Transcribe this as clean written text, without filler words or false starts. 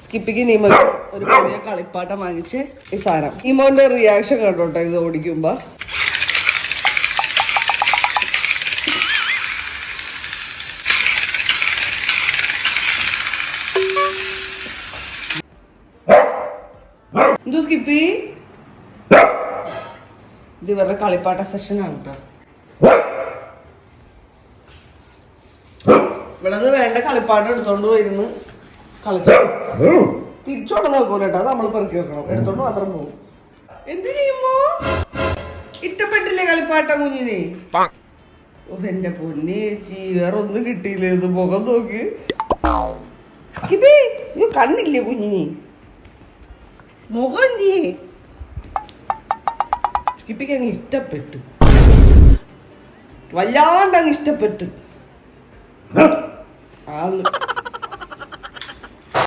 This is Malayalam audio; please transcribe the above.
സ്കിപ്പിക്ക് നീമോ ഒരു പുതിയ കളിപ്പാട്ടം വാങ്ങിച്ച് ഈ സാധനം നീമോന്റെ റിയാക്ഷൻ കണ്ടോട്ടെ ഇത് ഓടിക്കുമ്പോ. എന്തോ സ്കിപ്പി ഇത് ഇവരുടെ കളിപ്പാട്ട സെഷനാണ് കേട്ടോ. ഇവിടെ നിന്ന് വേണ്ട കളിപ്പാട്ടം എടുത്തോണ്ട് പോയിരുന്ന് കളിക്കും. തിരിച്ചോണ്ട് നോക്കൂല കേട്ടോ, അത് നമ്മൾ പെറുക്കി വെക്കണം. എടുത്തോണ്ട് മാത്രം പോകും. എന്ത് ചെയ്യുമ്പോ ഇഷ്ടപ്പെട്ടില്ലേ കളിപ്പാട്ടം കുഞ്ഞിനെ? എന്റെ പൊന്നേച്ചി വേറെ ഒന്നും കിട്ടിയില്ലേ? ഇത് മുഖം നോക്കി കണ്ണില്ലേ കുഞ്ഞിനെ? മുഖം എന്തിയേ? സ്കിപ്പിക്ക് അങ്ങ് ഇഷ്ടപ്പെട്ടു, വല്ലാണ്ട് അങ്ങ് ഇഷ്ടപ്പെട്ടു.